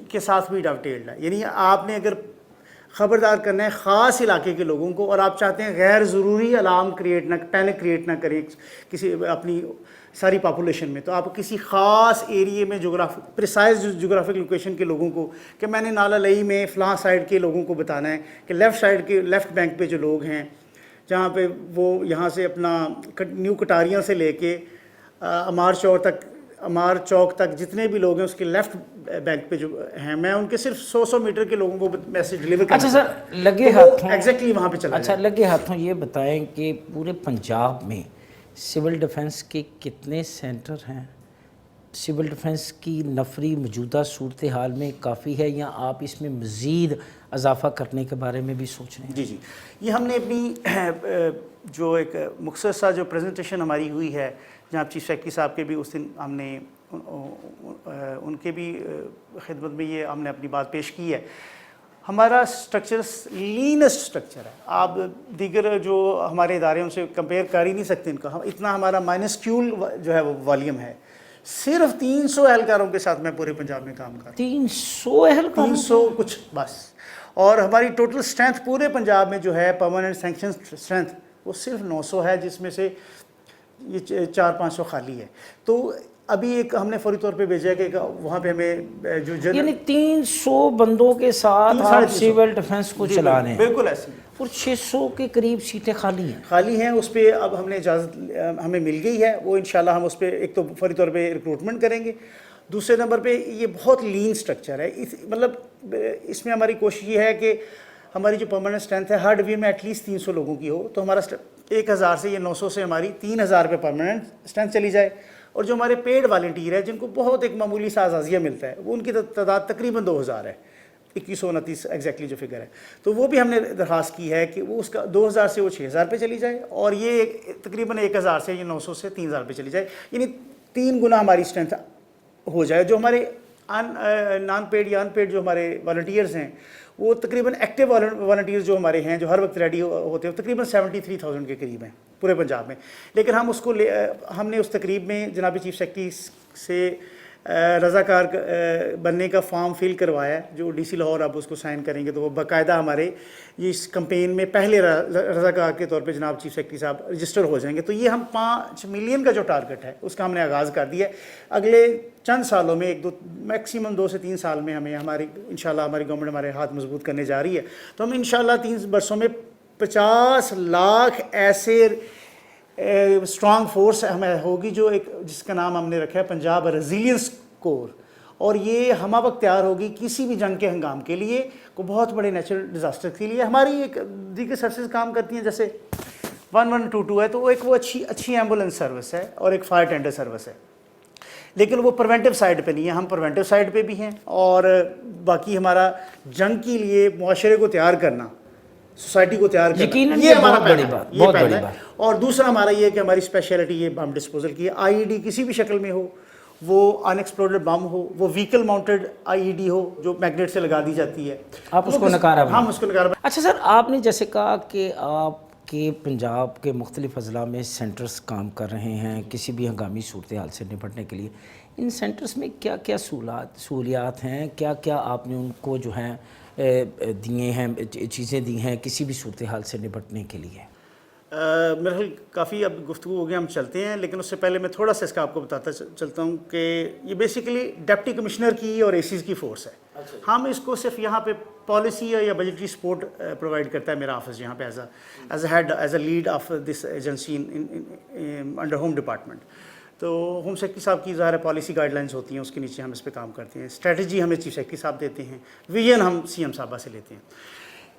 کے ساتھ بھی ڈاوٹیلڈ ہے. یعنی آپ نے اگر خبردار کرنا ہے خاص علاقے کے لوگوں کو، اور آپ چاہتے ہیں غیر ضروری الارم پینک کریٹ نہ کریں کسی اپنی ساری پاپولیشن میں، تو آپ کسی خاص ایریے میں پریسائز جغرافک لوکیشن کے لوگوں کو، کہ میں نے نالا لئی میں فلاں سائڈ کے لوگوں کو بتانا ہے کہ لیفٹ بینک پہ جو لوگ ہیں، جہاں پہ وہ یہاں سے اپنا نیو کٹاریاں سے لے کے امار چوک تک جتنے بھی لوگ ہیں اس کے لیفٹ بینک پہ جو ہیں، میں ان کے صرف 100 میٹر کے لوگوں کو میسج ڈلیور کرنا. اچھا سر، لگے ہاتھوں ایگزیکٹلی وہاں پہ چلا. اچھا، لگے ہاتھوں یہ بتائیں کہ پورے پنجاب میں سول ڈیفنس کے کتنے سینٹر ہیں؟ سول ڈیفنس کی نفری موجودہ صورتحال میں کافی ہے یا آپ اس میں مزید اضافہ کرنے کے بارے میں بھی سوچ رہے ہیں؟ جی، یہ ہم نے اپنی جو ایک مختصر سا جو پریزنٹیشن ہماری ہوئی ہے، جہاں چیف سیکرٹری صاحب کے بھی اس دن ہم نے ان کے بھی خدمت میں یہ ہم نے اپنی بات پیش کی ہے. ہمارا سٹرکچر لینسٹ سٹرکچر ہے. آپ دیگر جو ہمارے ادارے ان سے کمپیئر کر ہی نہیں سکتے ان کا. اتنا ہمارا مائنسکیول جو ہے وہ والیوم ہے. صرف 300 اہلکاروں کے ساتھ میں پورے پنجاب میں کام کر رہا ہوں. 300 اہلکار؟ 300 کچھ بس. اور ہماری ٹوٹل اسٹرینتھ پورے پنجاب میں جو ہے پرماننٹ سینکشن اسٹرینتھ وہ صرف 900 ہے، جس میں سے یہ 400-500 خالی ہے. تو ابھی ایک ہم نے فوری طور پہ بھیجا ہے کہ وہاں پہ ہمیں جو یعنی 300 بندوں کے ساتھ آپ سول ڈیفنس کو چلا رہے ہیں؟ بالکل ایسے ہی. اور 600 کے قریب سیٹیں خالی ہیں. اس پہ اب ہم نے اجازت ہمیں مل گئی ہے. وہ انشاءاللہ ہم اس پہ ایک تو فوری طور پہ ریکروٹمنٹ کریں گے. دوسرے نمبر پہ یہ بہت لین سٹرکچر ہے. مطلب اس میں ہماری کوشش یہ ہے کہ ہماری جو پرماننٹ اسٹرینتھ ہے ہر ڈویژن میں ایٹ لیسٹ 300 لوگوں کی ہو. تو ہمارا 1000 سے یہ 900 سے ہماری 3000 پہ پرماننٹ اسٹرینتھ چلی جائے. اور جو ہمارے پیڈ والنٹیئر ہے جن کو بہت ایک معمولی سا اعزازیہ ملتا ہے، وہ ان کی تعداد تقریباً 2000 ہے. 2129 ایگزیکٹلی جو فگر ہے. تو وہ بھی ہم نے درخواست کی ہے کہ وہ اس کا 2000 سے وہ 6000 پہ چلی جائے، اور یہ تقریباً 1000 سے یہ 900 سے 3000 پہ چلی جائے. یعنی 3 گنا ہماری اسٹرینتھ ہو جائے. جو ہمارے نان پیڈ یا ان پیڈ جو ہمارے والنٹیئرز ہیں، وہ تقریباً ایکٹیو والنٹیئرز جو ہمارے ہیں جو ہر وقت ریڈی ہوتے ہیں، تقریباً 73,000 کے قریب ہیں پورے پنجاب میں. لیکن ہم نے اس تقریب میں جناب چیف سیکرٹری سے رضاکار بننے کا فارم فل کروایا ہے، جو ڈی سی لاہور اب اس کو سائن کریں گے. تو وہ باقاعدہ ہمارے یہ اس کمپین میں پہلے رضاکار کے طور پہ جناب چیف سیکرٹری صاحب رجسٹر ہو جائیں گے. تو یہ ہم 5 ملین کا جو ٹارگٹ ہے اس کا ہم نے آغاز کر دیا ہے. اگلے چند سالوں میں میکسیمم 2 سے 3 سال میں ہمیں انشاءاللہ ہماری گورنمنٹ ہمارے ہاتھ مضبوط کرنے جا رہی ہے. تو ہم انشاءاللہ 3 برسوں میں 50 لاکھ ایسے اسٹرانگ فورس ہمیں ہوگی جو جس کا نام ہم نے رکھا ہے پنجاب ریزیلینس کور. اور یہ ہمہ وقت تیار ہوگی کسی بھی جنگ کے ہنگام کے لیے، کو بہت بڑے نیچرل ڈیزاسٹر کے لیے. ہماری ایک دیگر سروسز کام کرتی ہیں، جیسے 1122 ہے، تو وہ ایک اچھی ایمبولینس سروس ہے اور ایک فائر ٹینڈر سروس ہے. لیکن وہ پریونٹیو سائڈ پہ نہیں ہے. ہم پریونٹیو سائڈ پہ بھی ہیں، اور باقی ہمارا جنگ کے لیے معاشرے کو تیار کرنا، سوسائٹی کو تیار کرنا، یہ ہمارا پہلا ہے. اور دوسرا ہمارا یہ ہے کہ ہماری اسپیشلٹی یہ بم ڈسپوزل کی ہے. آئی ای ڈی کسی بھی شکل میں ہو، وہ ان ایکسپلوڈڈ بم ہو، وہ وہیکل ماؤنٹڈ آئی ای ڈی ہو جو میگنیٹ سے لگا دی جاتی ہے، آپ اس کو نکارہ بنائیں. ہم اس کو نکارہ. اچھا سر، آپ نے جیسے کہا کہ آپ کے پنجاب کے مختلف اضلاع میں سینٹرز کام کر رہے ہیں کسی بھی ہنگامی صورتحال سے نپٹنے کے لیے. ان سینٹرز میں کیا کیا سہولیات ہیں، کیا کیا آپ نے ان کو جو ہیں دیے ہیں، چیزیں دی ہیں کسی بھی صورتحال سے نپٹنے کے لیے؟ میرا خیال کافی اب گفتگو ہو گیا، ہم چلتے ہیں. لیکن اس سے پہلے میں تھوڑا سا اس کا آپ کو بتاتا چلتا ہوں کہ یہ بیسیکلی ڈپٹی کمشنر کی اور اے سیز کی فورس ہے. ہم اس کو صرف یہاں پہ پالیسی یا بجٹری سپورٹ پرووائڈ کرتا ہے میرا آفس یہاں پہ as a head, as a lead of this agency under home department. تو ہوم سیکرٹری صاحب کی ظاہر پالیسی گائیڈ لائنس ہوتی ہیں، اس کے نیچے ہم اس پہ کام کرتے ہیں. اسٹریٹجی ہمیں چیف سیکرٹری صاحب دیتے ہیں، ویژن ہم سی ایم صاحبہ سے لیتے ہیں.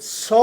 100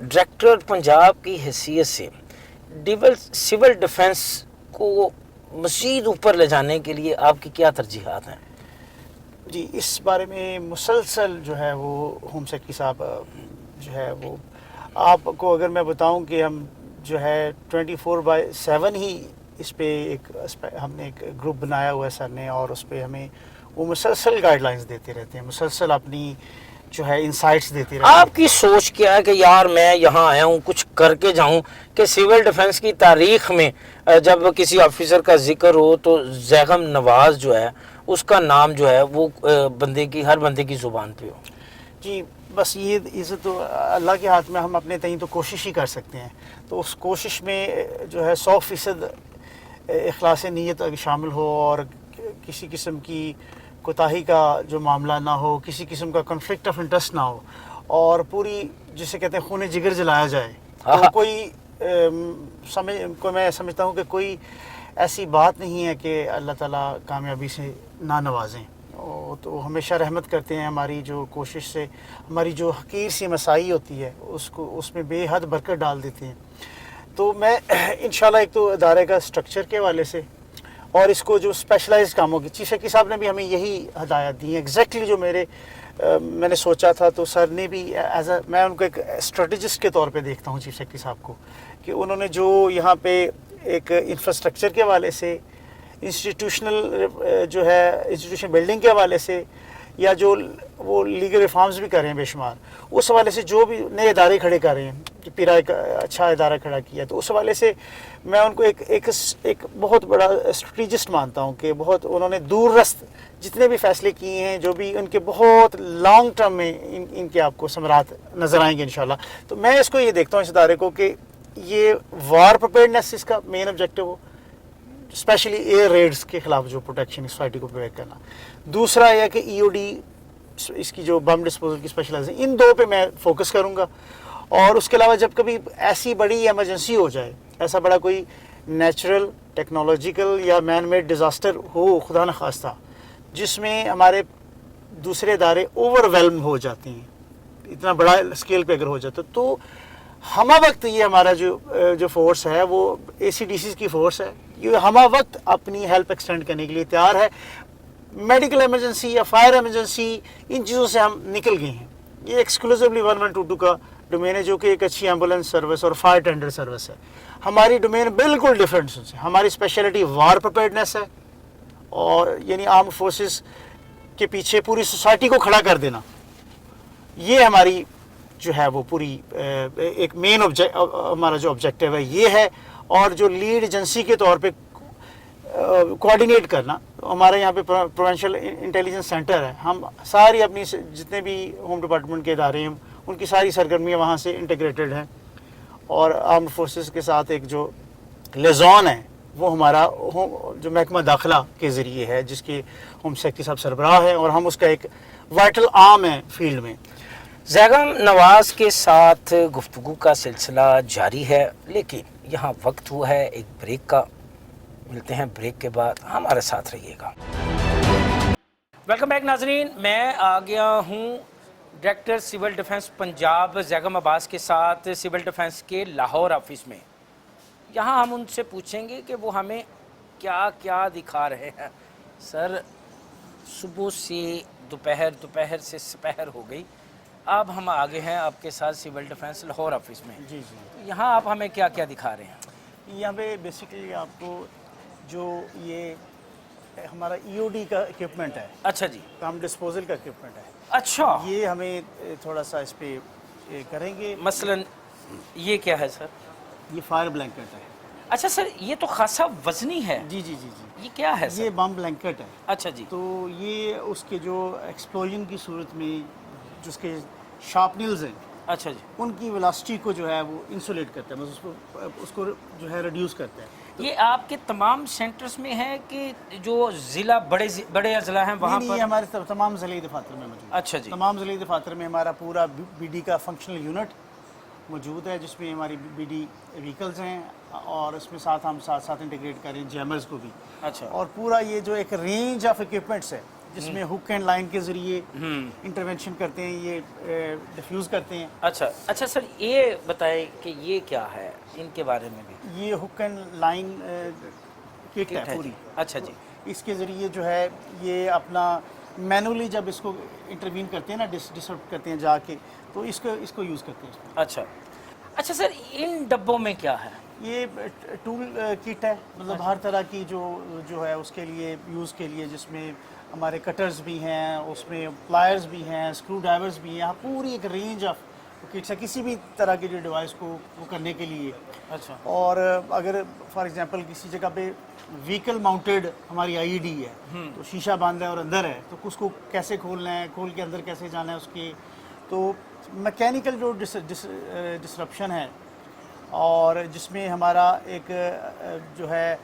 ڈائریکٹر پنجاب کی حیثیت سے سول ڈیفنس کو مزید اوپر لے جانے کے لیے آپ کی کیا ترجیحات ہیں؟ جی اس بارے میں مسلسل جو ہے وہ ہوم سیکرٹری صاحب جو ہے وہ آپ کو اگر میں بتاؤں کہ ہم جو ہے 24/7 ہی اس پہ ہم نے ایک گروپ بنایا ہوا ہے سر نے، اور اس پہ ہمیں وہ مسلسل گائیڈ لائنز دیتے رہتے ہیں، مسلسل اپنی جو ہے انسائٹس دیتے رہتے ہیں۔ آپ کی سوچ کیا ہے کہ یار میں یہاں آیا ہوں کچھ کر کے جاؤں، کہ سول ڈیفنس کی تاریخ میں جب کسی آفیسر کا ذکر ہو تو زیغم نواز جو ہے اس کا نام جو ہے وہ ہر بندے کی زبان پہ ہو؟ جی بس یہ عزت تو اللہ کے ہاتھ میں، ہم اپنے تئیں تو کوشش ہی کر سکتے ہیں، تو اس کوشش میں جو ہے 100% اخلاص نیت شامل ہو، اور کسی قسم کی کوتاہی کا جو معاملہ نہ ہو، کسی قسم کا کنفلکٹ آف انٹرسٹ نہ ہو، اور پوری جسے کہتے ہیں خون جگر جلایا جائے، تو کوئی میں سمجھتا ہوں کہ کوئی ایسی بات نہیں ہے کہ اللہ تعالیٰ کامیابی سے نہ نوازیں، تو ہمیشہ رحمت کرتے ہیں، ہماری جو کوشش سے ہماری جو حقیر سی مساعی ہوتی ہے اس میں بے حد برکت ڈال دیتے ہیں۔ تو میں انشاءاللہ ایک تو ادارے کا سٹرکچر کے حوالے سے، اور اس کو جو اسپیشلائز کاموں کی، چیف سیکرٹری صاحب نے بھی ہمیں یہی ہدایت دی ہیں ایگزیکٹلی جو میں نے سوچا تھا، تو سر نے بھی میں ان کو ایک اسٹریٹجسٹ کے طور پہ دیکھتا ہوں چیف سیکرٹری صاحب کو، کہ انہوں نے جو یہاں پہ ایک انفراسٹرکچر کے حوالے سے، انسٹیٹیوشنل جو ہے انسٹیٹیوشن بلڈنگ کے حوالے سے، یا جو وہ لیگل ریفارمز بھی کر رہے ہیں بے شمار، اس حوالے سے جو بھی نئے ادارے کھڑے کر رہے ہیں، کہ پیرا ایک اچھا ادارہ کھڑا کیا، تو اس حوالے سے میں ان کو ایک بہت بڑا اسٹریٹجسٹ مانتا ہوں، کہ بہت انہوں نے دور رست جتنے بھی فیصلے کیے ہیں، جو بھی ان کے بہت لانگ ٹرم میں ان کے آپ کو ثمرات نظر آئیں گے انشاءاللہ۔ تو میں اس کو یہ دیکھتا ہوں اس ادارے کو کہ یہ وار پریپیئرنیس اس کا مین آبجیکٹو ہو، اسپیشلی ایئر ریڈز کے خلاف جو پروٹیکشن سوسائٹی کو پرووائڈ کرنا۔ دوسرا یہ کہ ای او ڈی اس کی جو بم ڈسپوزل کی اسپیشلائزیشن، ان دو پہ میں فوکس کروں گا، اور اس کے علاوہ جب کبھی ایسی بڑی ایمرجنسی ہو جائے، ایسا بڑا کوئی نیچرل، ٹیکنالوجیکل یا مین میڈ ڈیزاسٹر ہو خدا نخواستہ، جس میں ہمارے دوسرے ادارے اوور ویلم ہو جاتے ہیں، اتنا بڑا اسکیل پہ اگر ہو جاتا، تو ہمہ وقت یہ ہمارا جو فورس ہے وہ اے سی ڈی سیز کی فورس ہے، یہ ہمہ وقت اپنی ہیلپ ایکسٹینڈ کرنے کے لیے تیار ہے۔ میڈیکل ایمرجنسی یا فائر ایمرجنسی، ان چیزوں سے ہم نکل گئے ہیں، یہ ایکسکلوزیولی 1122 کا ڈومین ہے، جو کہ ایک اچھی ایمبولینس سروس اور فائر ٹینڈر سروس ہے۔ ہماری ڈومین بالکل ڈفرینٹ سے، ہماری اسپیشلٹی وار پریپیئرڈنیس ہے، اور یعنی آرم فورسز کے پیچھے پوری سوسائٹی کو کھڑا کر دینا، یہ ہماری جو ہے وہ پوری ایک مین ہمارا جو آبجیکٹیو ہے یہ ہے۔ اور جو لیڈ ایجنسی کے طور پہ کوآرڈینیٹ کرنا، ہمارے یہاں پہ پروونشل انٹیلیجنس سینٹر ہے، ہم ساری اپنی جتنے بھی ہوم ڈپارٹمنٹ کے ادارے ہیں ان کی ساری سرگرمیاں وہاں سے انٹیگریٹڈ ہیں، اور آرمڈ فورسز کے ساتھ ایک جو لیزون ہے وہ ہمارا جو محکمہ داخلہ کے ذریعے ہے، جس کے ہوم سیکرٹری صاحب سربراہ ہیں، اور ہم اس کا ایک وائٹل آرم ہے فیلڈ میں۔ زیغم نواز کے ساتھ گفتگو کا سلسلہ جاری ہے، لیکن یہاں وقت ہوا ہے ایک بریک کا، ملتے ہیں بریک کے بعد، ہمارے ساتھ رہیے گا۔ ویلکم بیک ناظرین، میں آ گیا ہوں ڈائریکٹر سول ڈیفنس پنجاب زیغم عباس کے ساتھ سول ڈیفنس کے لاہور آفس میں۔ یہاں ہم ان سے پوچھیں گے کہ وہ ہمیں کیا کیا دکھا رہے ہیں۔ سر، صبح سے دوپہر سے سپہر ہو گئی، اب ہم آگے ہیں آپ کے ساتھ سول ڈیفنس لاہور آفس میں۔ جی یہاں آپ ہمیں کیا کیا دکھا رہے ہیں؟ یہاں پہ بیسیکلی آپ کو جو یہ ہمارا ای او ڈی کا اکوپمنٹ ہے، اچھا جی، کام ڈسپوزل کا اکوپمنٹ ہے، اچھا، یہ ہمیں تھوڑا سا اس پہ کریں گے۔ مثلاً یہ کیا ہے سر؟ یہ فائر بلینکٹ ہے۔ اچھا سر، یہ تو خاصا وزنی ہے۔ جی، یہ کیا ہے سر؟ یہ بم بلینکٹ ہے۔ اچھا جی، تو یہ اس کے جو ایکسپلوژن کی صورت میں جس کے شارپ نیلز ہیں، اچھا جی، ان کی ویلاسٹی کو جو ہے وہ انسولیٹ کرتا ہے، اس کو جو ہے ریڈیوس کرتا ہے۔ یہ آپ کے تمام سینٹرز میں ہے کہ جو ضلع بڑے اضلاع ہیں وہاں نہیں، پر؟ یہ ہمارے تمام ضلعی دفاتر میں موجود ہے۔ اچھا جی، تمام ضلعی دفاتر میں ہمارا پورا بی ڈی کا فنکشنل یونٹ موجود ہے، جس میں ہماری بی ڈی وہیکلز ہیں، اور اس میں ہم ساتھ انٹیگریٹ کر رہے ہیں جیمرز کو بھی۔ اچھا، اور پورا یہ جو ایک رینج آف اکوپمنٹس ہے جس میں ہک اینڈ لائن کے ذریعے انٹرونشن کرتے ہیں، یہ ڈیفیوز کرتے ہیں۔ اچھا سر، یہ بتائیں کہ یہ کیا ہے، ان کے بارے میں بھی؟ یہ ہک اینڈ لائن کٹ ہے پوری۔ اچھا جی، اس کے ذریعے جو ہے یہ اپنا مینولی جب اس کو انٹروین کرتے ہیں نا، ڈسرپٹ کرتے ہیں جا کے، تو اس کو یوز کرتے ہیں۔ اچھا سر، ان ڈبوں میں کیا ہے؟ یہ ٹول کٹ ہے، مطلب ہر طرح کی جو ہے اس کے لیے یوز کے لیے، جس میں ہمارے کٹرز بھی ہیں، اس میں پلائرز بھی ہیں، اسکرو ڈرائیورز بھی ہیں، یہاں پوری ایک رینج آف کٹس ہے کسی بھی طرح کی جو ڈیوائس کو وہ کرنے کے لیے۔ اچھا، اور اگر فار ایگزامپل کسی جگہ پہ وہیکل ماؤنٹیڈ ہماری آئی ڈی ہے، تو شیشہ باندھ ہے اور اندر ہے، تو اس کو کیسے کھولنا ہے، کھول کے اندر کیسے جانا ہے اس کے، تو میکینیکل جو ڈسرپشن ہے، اور جس میں ہمارا ایک جو ہے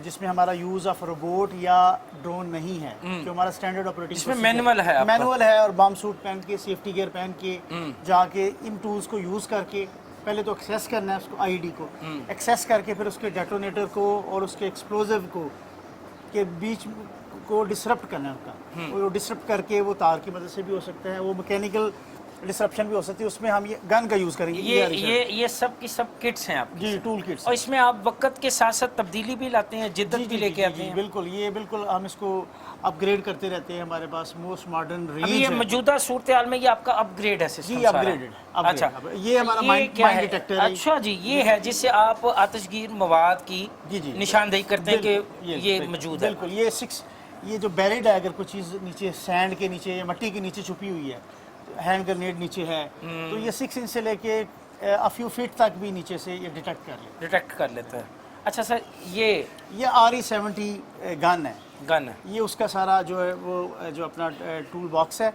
جس میں ہمارا یوز آف روبوٹ یا ڈرون نہیں ہے، جو ہمارا اسٹینڈرڈ آپریٹنگ اس میں مینول ہے، مینول ہے، اور بام سوٹ پہن کے، سیفٹی گیئر پہن کے جا کے ان ٹولز کو یوز کر کے پہلے تو ایکسیس کرنا ہے اس کو، آئی ڈی کو ایکسیس کر کے، پھر اس کے ڈیٹونیٹر کو اور اس کے ایکسپلوزو کو کے بیچ کو ڈسرپٹ کرنا ہے ان کا، اور وہ ڈسرپٹ کر کے وہ تار کی مدد سے بھی ہو سکتا ہے، وہ میکینیکل ڈسرپشن بھی ہو سکتی ہے، اس میں ہم یہ گن کا یوز کریں گے۔ یہ سب کی سب کٹس ہیں آپ کی؟ جی، ٹول کٹس۔ اور اس میں آپ وقت کے ساتھ ساتھ تبدیلی بھی لاتے ہیں، جدت بھی لے کے آتے ہیں؟ بالکل، یہ بالکل ہم اس کو اپ گریڈ کرتے رہتے ہیں، ہمارے پاس موسٹ ماڈرن رینج ہے۔ یہ موجودہ صورتحال میں یہ آپ کا اپ گریڈ ہے سسٹم؟ جی، اپ گریڈڈ۔ اچھا، یہ ہمارا مائنڈ ڈیٹیکٹر ہے۔ اچھا جی، یہ ہے جس سے آپ آتش گیر مواد کی نشاندہی کرتے ہیں کہ یہ موجود ہے؟ بالکل، یہ جو بیریڈ ہے، اگر کوئی چیز نیچے سینڈ کے نیچے یا مٹی کے نیچے چھپی ہوئی ہے، ہینڈ گرنیڈ نیچے ہے، تو یہ 6 انچ سے لے کے فیو فیٹ تک بھی نیچے سے یہ ڈیٹیکٹ کر لیتا ہے۔ اچھا سر، یہ RE70 گن ہے، یہ اس کا سارا جو ہے وہ جو اپنا ٹول باکس ہے،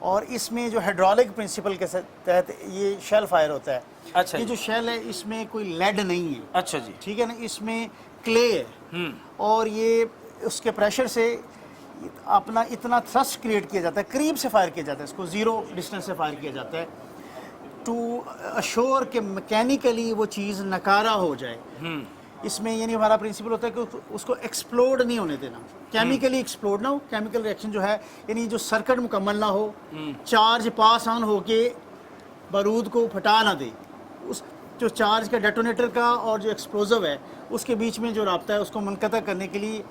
اور اس میں جو ہائیڈرولک پرنسپل کے تحت یہ شیل فائر ہوتا ہے۔ اچھا، یہ جو شیل ہے اس میں کوئی لیڈ نہیں ہے۔ اچھا جی، ٹھیک ہے نا، اس میں کلے ہے، اور یہ اس کے پریشر سے اپنا اتنا تھرسٹ کریٹ کیا جاتا ہے، قریب سے فائر کیا جاتا ہے، اس کو 0 ڈسٹینس سے فائر کیا جاتا ہے، ٹو اشور کہ میکینیکلی وہ چیز نکارہ ہو جائے۔ اس میں یعنی ہمارا پرنسپل ہوتا ہے کہ اس کو ایکسپلوڈ نہیں ہونے دینا، کیمیکلی ایکسپلوڈ نہ ہو، کیمیکل ریئیکشن جو ہے یعنی جو سرکٹ مکمل نہ ہو، چارج پاس آن ہو کے بارود کو پھٹا نہ دے، اس جو چارج کا ڈیٹونیٹر کا اور جو ایکسپلوزو ہے اس کے بیچ میں جو رابطہ ہے اس کو منقطع کرنے کے لیے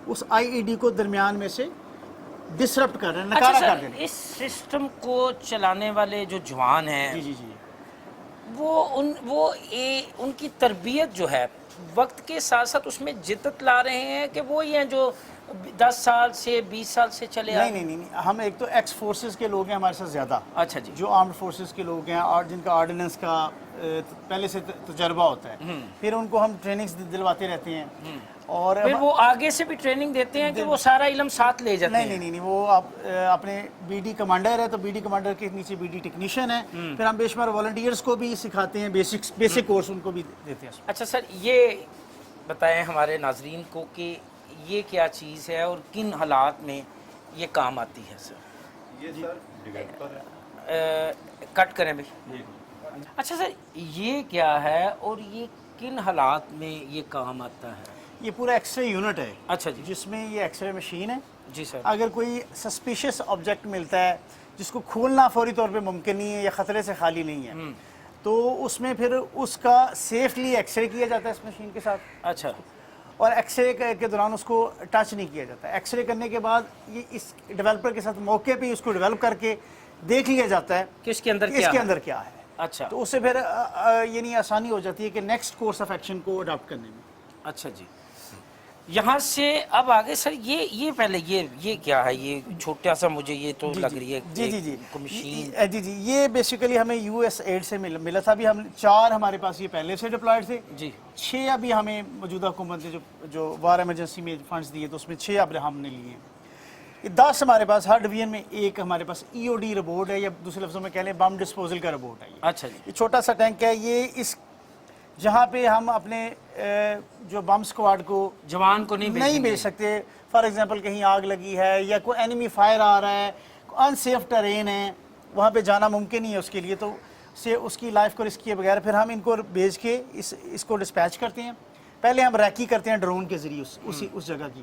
اس IED کو درمیان میں سے ڈسرپٹ کر رہے ہیں، نکارہ کر رہے ہیں۔ اس سسٹم کو چلانے والے جو جوان ہیں، جی وہ ان کی تربیت جو ہے وقت کے ساتھ ساتھ اس میں جدت لا رہے ہیں کہ وہ یہ ہیں جو 10 سال سے 20 سال سے چلے آئے؟ نہیں، ہم ایک تو ایکس فورسز کے لوگ ہیں ہمارے ساتھ زیادہ، اچھا جی، جو آرمڈ فورسز کے لوگ ہیں اور جن کا آرڈیننس کا پہلے سے تجربہ ہوتا ہے، پھر ان کو ہم ٹریننگز دلواتے رہتے ہیں، اور پھر وہ آگے سے بھی ٹریننگ دیتے ہیں کہ وہ سارا علم ساتھ لے جاتے ہیں؟ نہیں، وہ اپنے BD کمانڈر ہے تو BD کمانڈر کے نیچے BD ٹیکنیشین ہے، پھر ہم بے شمار والنٹیئرس کو بھی سکھاتے ہیں، بیسک کورس ان کو بھی دیتے ہیں۔ اچھا سر، یہ بتائیں ہمارے ناظرین کو کہ یہ کیا چیز ہے اور کن حالات میں یہ کام آتی ہے سر؟ یہ سر ڈیویلپر ہے، کٹ کریں بھائی۔ اچھا سر، یہ کیا ہے اور یہ کن حالات میں یہ کام آتا ہے؟ یہ پورا ایکس رے یونٹ ہے۔ اچھا جی، جس میں یہ ایکس رے مشین ہے۔ جی سر، اگر کوئی سسپیشس آبجیکٹ ملتا ہے جس کو کھولنا فوری طور پہ ممکن نہیں ہے یا خطرے سے خالی نہیں ہے، تو اس میں پھر اس کا سیفلی ایکس رے کیا جاتا ہے اس مشین کے ساتھ۔ اچھا، اور ایکس رے کے دوران اس کو ٹچ نہیں کیا جاتا، ایکس رے کرنے کے بعد یہ اس ڈیولپر کے ساتھ موقع پہ اس کو ڈیولپ کر کے دیکھ لیا جاتا ہے کہ اس کے اندر کیا ہے۔ اچھا، تو اس سے پھر یعنی آسانی ہو جاتی ہے کہ نیکسٹ کورس آف ایکشن کو اڈاپٹ کرنے میں۔ اچھا جی، یہاں سے اب آگے سر یہ پہلے یہ کیا ہے؟ یہ چھوٹا سا مجھے یہ تو لگ رہی ہے جی مشین۔ جی، یہ بیسیکلی ہمیں USAID سے ملا تھا، ابھی ہم 4 ہمارے پاس یہ پہلے سے ڈپلائڈ تھے جی، 6 ابھی ہمیں موجودہ حکومت نے جو وار ایمرجنسی میں فنڈز دیے تو اس میں 6 اب ہم نے لیے ہیں۔ 10 ہمارے پاس، ہر ڈویژن میں ایک ہمارے پاس EOD روبوٹ ہے، یا دوسرے لفظوں میں کہہ لیں بم ڈسپوزل کا روبوٹ ہے۔ اچھا جی، یہ چھوٹا سا ٹینک ہے، یہ اس جہاں پہ ہم اپنے جو بم سکواڈ کو جوان کو نہیں بھیج سکتے، فار ایگزامپل کہیں آگ لگی ہے یا کوئی اینیمی فائر آ رہا ہے، ان سیف ٹرین ہے، وہاں پہ جانا ممکن نہیں ہے اس کے لیے، تو اس کی لائف کو رسک کیے بغیر پھر ہم ان کو بھیج کے اس کو ڈسپیچ کرتے ہیں۔ پہلے ہم ریکی کرتے ہیں ڈرون کے ذریعے اس جگہ کی،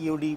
EOD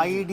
IED